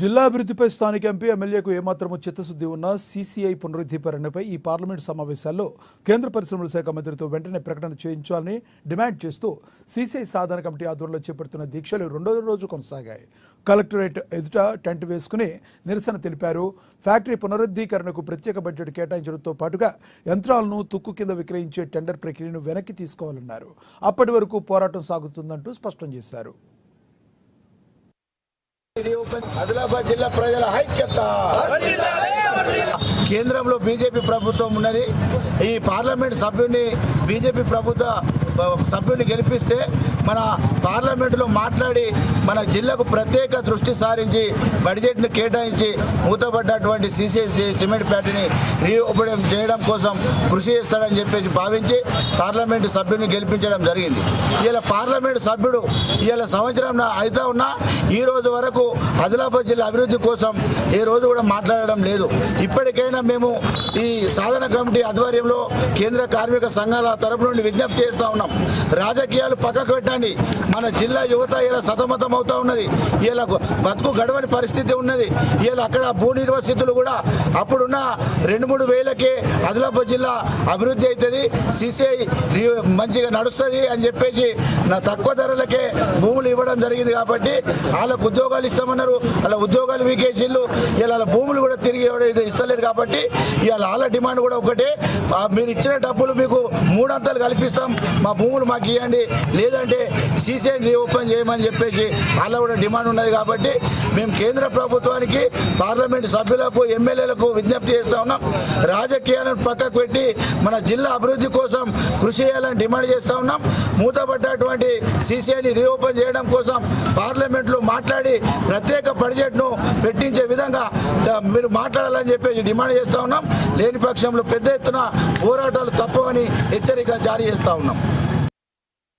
జిల్లా అభివృద్ధిపై స్థానిక ఎంపీ ఎమ్మెల్యేకు ఏమాత్రమూ చిత్తశుద్ధి ఉన్నా సీసీఐ పునరుద్ధీకరణపై ఈ పార్లమెంటు సమావేశాల్లో కేంద్ర పరిశ్రమల శాఖ మంత్రితో వెంటనే ప్రకటన చేయించాలని డిమాండ్ చేస్తూ సీసీఐ సాధన కమిటీ ఆధ్వర్యంలో చేపడుతున్న దీక్షలు రెండో రోజు కొనసాగాయి. కలెక్టరేట్ ఎదుట టెంట్ వేసుకుని నిరసన తెలిపారు. ఫ్యాక్టరీ పునరుద్ధీకరణకు ప్రత్యేక బడ్జెట్ కేటాయించడంతో పాటుగా యంత్రాలను తుక్కు కింద విక్రయించే టెండర్ ప్రక్రియను వెనక్కి తీసుకోవాలన్నారు. అప్పటి వరకు పోరాటం సాగుతుందంటూ స్పష్టం చేశారు. ఆదిలాబాద్ జిల్లా ప్రజల ఐక్యత. కేంద్రంలో బీజేపీ ప్రభుత్వం ఉన్నది. ఈ పార్లమెంట్ సభ్యుని బీజేపీ ప్రభుత్వ సభ్యుని గెలిపిస్తే మన పార్లమెంటులో మాట్లాడి మన జిల్లాకు ప్రత్యేక దృష్టి సారించి బడ్జెట్ను కేటాయించి మూతపడ్డటువంటి సీసీఐ సిమెంట్ ఫ్యాక్టరీని రీఓపెన్ చేయడం కోసం కృషి చేస్తాడని చెప్పేసి భావించి పార్లమెంటు సభ్యుని గెలిపించడం జరిగింది. ఇలా పార్లమెంటు సభ్యుడు ఇలా సంవత్సరం అయితే ఉన్నా ఈ రోజు వరకు ఆదిలాబాద్ జిల్లా అభివృద్ధి కోసం ఏ రోజు కూడా మాట్లాడడం లేదు. ఇప్పటికైనా మేము ఈ సాధన కమిటీ ఆధ్వర్యంలో కేంద్ర కార్మిక సంఘాల తరపు నుండి విజ్ఞప్తి చేస్తూ ఉన్నాం. రాజకీయాలు పక్కకు పెట్టండి. మన జిల్లా యువత ఇలా సతమతం అవుతూ ఉన్నది. ఇలా బతుకు గడవని పరిస్థితి ఉన్నది. ఇలా అక్కడ భూ నిర్వసితులు కూడా అప్పుడున్న 2-3 వేలకే ఆదిలాబాద్ జిల్లా అభివృద్ధి అవుతుంది, సీసీఐ మంచిగా నడుస్తుంది అని చెప్పేసి తక్కువ ధరలకే భూములు ఇవ్వడం జరిగింది. కాబట్టి వాళ్ళకు ఉద్యోగాలు ఇస్తామన్నారు, అలా ఉద్యోగాలు వీకేసిళ్ళు. ఇలా భూములు కూడా తిరిగి ఇస్తలేరు. కాబట్టి ఇవాళ వాళ్ళ డిమాండ్ కూడా ఒకటే, మీరు ఇచ్చిన డబ్బులు మీకు 3 అంతలు కల్పిస్తాం, మా భూములు మాకు ఇవ్వండి, లేదంటే సీసీఐ రీఓపెన్ చేయమని చెప్పేసి వాళ్ళ కూడా డిమాండ్ ఉన్నది. కాబట్టి మేము కేంద్ర ప్రభుత్వానికి, పార్లమెంట్ సభ్యులకు, ఎమ్మెల్యేలకు విజ్ఞప్తి చేస్తూ ఉన్నాం. రాజకీయాలను పక్కకు పెట్టి మన జిల్లా అభివృద్ధి కోసం కృషి చేయాలని డిమాండ్ చేస్తూ ఉన్నాం. మూతపడ్డటువంటి సీసీఐని రీఓపెన్ చేయడం కోసం పార్లమెంట్లో మాట్లాడి ప్రత్యేక బడ్జెట్ను పెట్టించే విధంగా మీరు మాట్లాడాలని చెప్పేసి డిమాండ్ చేస్తూ ఉన్నాం. లేని పక్షంలో పెద్ద ఎత్తున పోరాటాలు తప్పవని హెచ్చరిక జారీ చేస్తూ ఉన్నాం.